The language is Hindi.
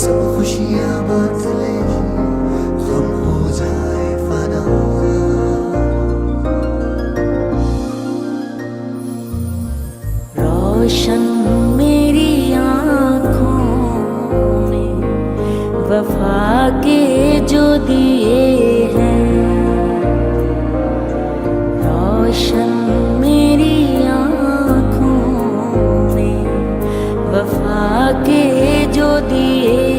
सब खुशियाँ बांट ले, गम हो जाए फना। रोशन मेरी आँखों में वफा के जो दिए हैं, रोशन मेरी आँखों में वफा के जो दिए